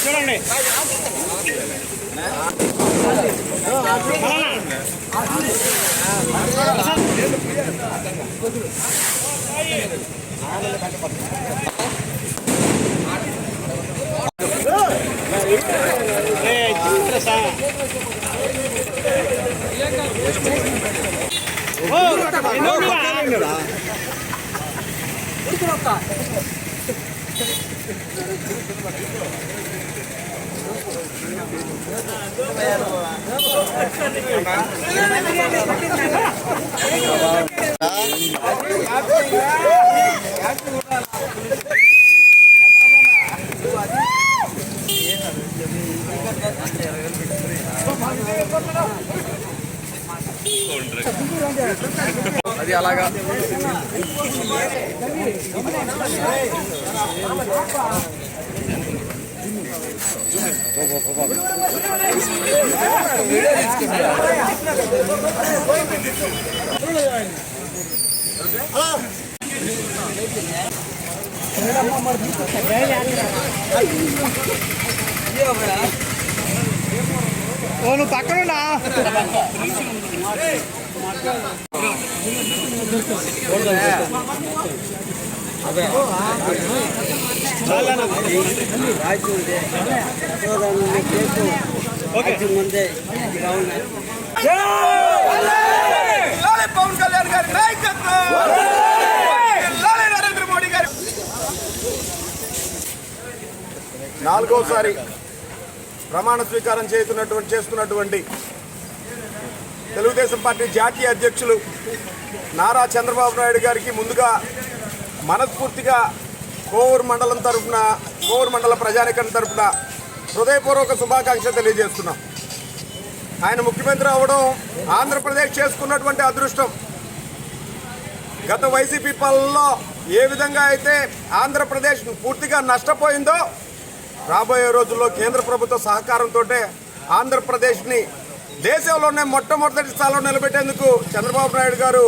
చూడండి అది అలాగా నువ్వు పక్కనున్నా పవన్ కళ్యాణ్ గారి నాయకత్వం, నరేంద్ర మోడీ గారు. నాలుగోసారి ప్రమాణ స్వీకారం చేస్తున్నటువంటి తెలుగుదేశం పార్టీ జాతీయ అధ్యక్షులు నారా చంద్రబాబు నాయుడు గారికి ముందుగా మనస్ఫూర్తిగా కోవూరు మండల ప్రజానికం తరఫున హృదయపూర్వక శుభాకాంక్షలు తెలియజేస్తున్నాం. ఆయన ముఖ్యమంత్రి అవ్వడం ఆంధ్రప్రదేశ్ చేసుకున్నటువంటి అదృష్టం. గత వైసీపీ పాలనలో ఏ విధంగా అయితే ఆంధ్రప్రదేశ్ పూర్తిగా నష్టపోయిందో రాబోయే రోజుల్లో కేంద్ర ప్రభుత్వ సహకారంతో ఆంధ్రప్రదేశ్ని దేశంలోనే మొట్టమొదటి స్థానంలో నిలబెట్టేందుకు చంద్రబాబు నాయుడు గారు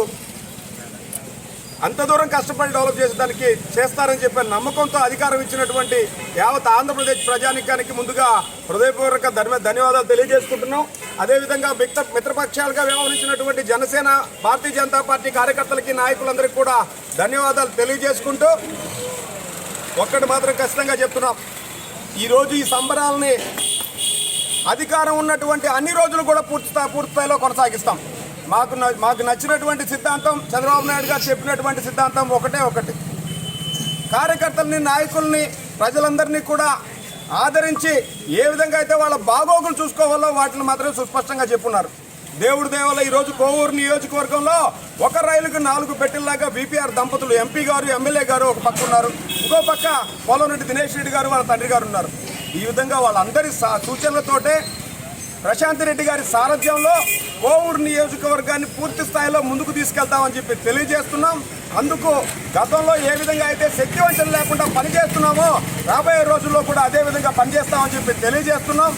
అంత దూరం కష్టపడి డెవలప్ చేసేదానికి చేస్తారని చెప్పే నమ్మకంతో అధికారం ఇచ్చినటువంటి యావత్ ఆంధ్రప్రదేశ్ ప్రజానికానికి ముందుగా హృదయపూర్వక ధన్యవాదాలు తెలియజేసుకుంటున్నాం. అదేవిధంగా మిత్రపక్షాలుగా వ్యవహరించినటువంటి జనసేన, భారతీయ జనతా పార్టీ కార్యకర్తలకి, నాయకులందరికీ కూడా ధన్యవాదాలు తెలియజేసుకుంటూ ఒక్కటి మాత్రం ఖచ్చితంగా చెప్తున్నాం, ఈరోజు ఈ సంబరాలని అధికారం ఉన్నటువంటి అన్ని రోజులు కూడా పూర్తి స్థాయిలో కొనసాగిస్తాం. మాకు నచ్చినటువంటి సిద్ధాంతం, చంద్రబాబు నాయుడు గారు చెప్పినటువంటి సిద్ధాంతం ఒకటి. కార్యకర్తల్ని, నాయకుల్ని, ప్రజలందరినీ కూడా ఆదరించి ఏ విధంగా అయితే వాళ్ళ బాగోగులు చూసుకోవాలో వాటిని మాత్రమే సుస్పష్టంగా చెప్పున్నారు. దేవుడి దేవల ఈరోజు కోవూరు నియోజకవర్గంలో ఒక రైలుకు 4 పెట్టెల్లాగా బీపీఆర్ దంపతులు ఎంపీ గారు, ఎమ్మెల్యే గారు ఒక పక్క ఉన్నారు, ఇంకో పక్క పోలంరెడ్డి దినేష్ రెడ్డి గారు వాళ్ళ తండ్రి గారు ఉన్నారు. ఈ విధంగా వాళ్ళందరి సూచనలతోటే ప్రశాంత్ రెడ్డి గారి సారథ్యంలో కోవూరు నియోజకవర్గాన్ని పూర్తి స్థాయిలో ముందుకు తీసుకెళ్తామని చెప్పి తెలియజేస్తున్నాం. అందుకు గతంలో ఏ విధంగా అయితే శక్తివంచన లేకుండా పనిచేస్తున్నామో రాబోయే రోజుల్లో కూడా అదే విధంగా పనిచేస్తామని చెప్పి తెలియజేస్తున్నాం.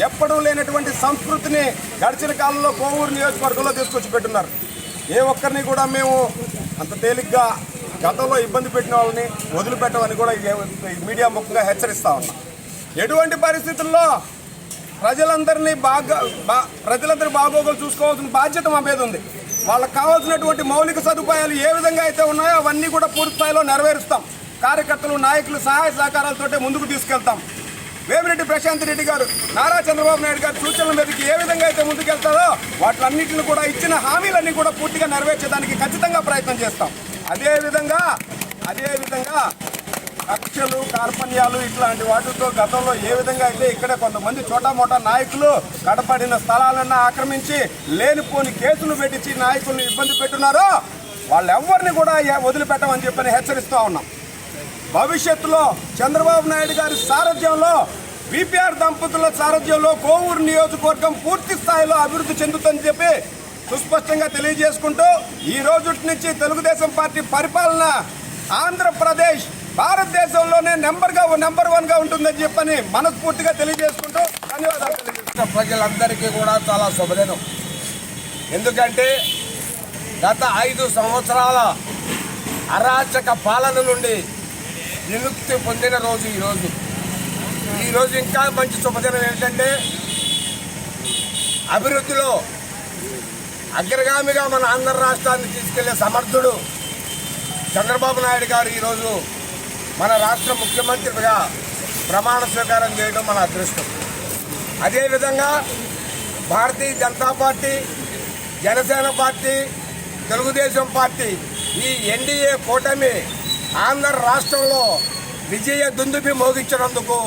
ఎప్పుడూ లేనటువంటి సంస్కృతిని గడిచిన కాలంలో కోవూరు నియోజకవర్గంలో తీసుకొచ్చి పెట్టున్నారు. ఏ ఒక్కరిని కూడా మేము అంత తేలిగ్గా గతంలో ఇబ్బంది పెట్టిన వాళ్ళని వదిలిపెట్టమని కూడా మీడియా ముఖంగా హెచ్చరిస్తా ఉన్నాం. ఎటువంటి పరిస్థితుల్లో ప్రజలందరి బాగోగులు చూసుకోవాల్సిన బాధ్యత మా మీద ఉంది. వాళ్ళకి కావాల్సినటువంటి మౌలిక సదుపాయాలు ఏ విధంగా అయితే ఉన్నాయో అవన్నీ కూడా పూర్తి స్థాయిలో నెరవేరుస్తాం. కార్యకర్తలు, నాయకులు సహాయ సహకారాలతో ముందుకు తీసుకెళ్తాం. వేమిరెడ్డి ప్రశాంత్ రెడ్డి గారు, నారా చంద్రబాబు నాయుడు గారు సూచనల మీదకి ఏ విధంగా అయితే ముందుకెళ్తారో వాటిలన్నింటిని కూడా ఇచ్చిన హామీలన్నీ కూడా పూర్తిగా నెరవేర్చేదానికి ఖచ్చితంగా ప్రయత్నం చేస్తాం. అదేవిధంగా కక్షలు, కార్పణ్యాలు ఇట్లాంటి వాటితో గతంలో ఏ విధంగా అయితే ఇక్కడ కొంతమంది చోటామోటా నాయకులు గడపడిన స్థలాలన్నా ఆక్రమించి లేనిపోని కేసులు పెట్టించి నాయకుల్ని ఇబ్బంది పెట్టున్నారో వాళ్ళెవ్వరిని కూడా వదిలిపెట్టమని చెప్పని హెచ్చరిస్తూ ఉన్నాం. భవిష్యత్తులో చంద్రబాబు నాయుడు గారి సారథ్యంలో బీపీఆర్ దంపతుల సారథ్యంలో కోవూరు నియోజకవర్గం పూర్తి స్థాయిలో అభివృద్ధి చెందుతుందని చెప్పి సుస్పష్టంగా తెలియజేసుకుంటూ ఈ రోజు నుంచి తెలుగుదేశం పార్టీ పరిపాలన ఆంధ్రప్రదేశ్ భారతదేశంలోనే నెంబర్ 1గా ఉంటుందని చెప్పని మనస్ఫూర్తిగా తెలియజేసుకుంటూ ధన్యవాదాలు తెలియజేస్తున్నాం. ప్రజలందరికీ కూడా చాలా శుభదినం. ఎందుకంటే గత 5 సంవత్సరాల అరాచక పాలన నుండి విముక్తి పొందిన రోజు ఈరోజు ఇంకా మంచి శుభదినం ఏంటంటే అభివృద్ధిలో అగ్రగామిగా మన ఆంధ్ర రాష్ట్రాన్ని తీసుకెళ్లే సమర్థుడు చంద్రబాబు నాయుడు గారు ఈరోజు మన రాష్ట్ర ముఖ్యమంత్రిగా ప్రమాణ స్వీకారం చేయడం మన అదృష్టం. అదేవిధంగా Bharatiya Janata party, Janasena party, Telugudesam party ఈ ఎన్డీఏ కూటమి ఆంధ్ర రాష్ట్రంలో విజయ దుందుబి మోగించినందుకు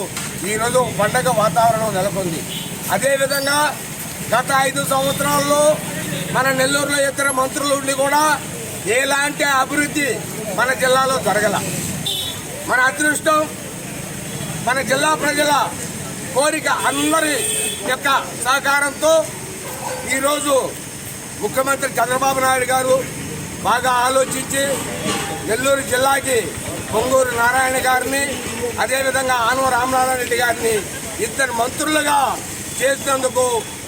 ఈరోజు పండగ వాతావరణం నెలకొంది. అదేవిధంగా గత 5 సంవత్సరాల్లో మన నెల్లూరులో ఇద్దరు మంత్రులు ఉండి కూడా ఎలాంటి అభివృద్ధి మన జిల్లాలో జరగల. మన అదృష్టం మన జిల్లా ప్రజల కోరిక అందరి యొక్క సహకారంతో ఈరోజు ముఖ్యమంత్రి చంద్రబాబు నాయుడు గారు బాగా ఆలోచించి నెల్లూరు జిల్లాకి పొంగూరు నారాయణ గారిని అదేవిధంగా ఆనవ రామనారాయణ రెడ్డి గారిని ఇద్దరు మంత్రులుగా చేసినందుకు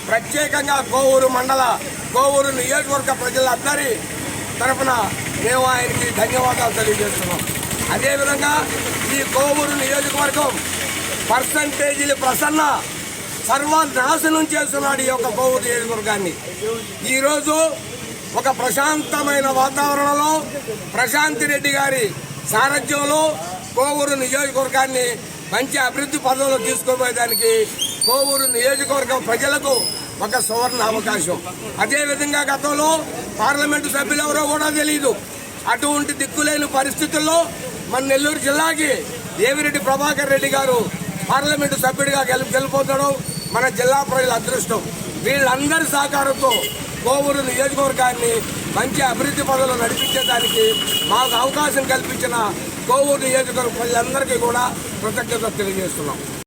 ప్రత్యేకంగా కోవూరు నియోజకవర్గ ప్రజలందరి తరఫున మేము ఆయనకి ధన్యవాదాలు తెలియజేస్తున్నాం. అదేవిధంగా ఈ కోవూరు నియోజకవర్గం పర్సంటేజీలు ప్రసన్న సర్వనాశనం చేస్తున్నాడు. ఈ యొక్క కోవూరు నియోజకవర్గాన్ని ఈరోజు ఒక ప్రశాంతమైన వాతావరణంలో ప్రశాంతి రెడ్డి గారి సారథ్యంలో కోవూరు నియోజకవర్గాన్ని మంచి అభివృద్ధి పదంలో తీసుకోపోయేదానికి కోవూరు నియోజకవర్గం ప్రజలకు ఒక సువర్ణ అవకాశం. అదేవిధంగా గతంలో పార్లమెంటు సభ్యులు ఎవరో కూడా తెలియదు. అటువంటి దిక్కులేని పరిస్థితుల్లో మన నెల్లూరు జిల్లాకి దేవిరెడ్డి ప్రభాకర్ రెడ్డి గారు పార్లమెంటు సభ్యుడిగా గెలుపొందడం మన జిల్లా ప్రజల అదృష్టం. వీళ్ళందరి సహకారంతో కోవూరు నియోజకవర్గాన్ని మంచి అభివృద్ధి పనులు నడిపించేదానికి మాకు అవకాశం కల్పించిన కోవూరు నియోజకవర్గ ప్రజలందరికీ కూడా కృతజ్ఞతలు తెలియజేస్తున్నాం.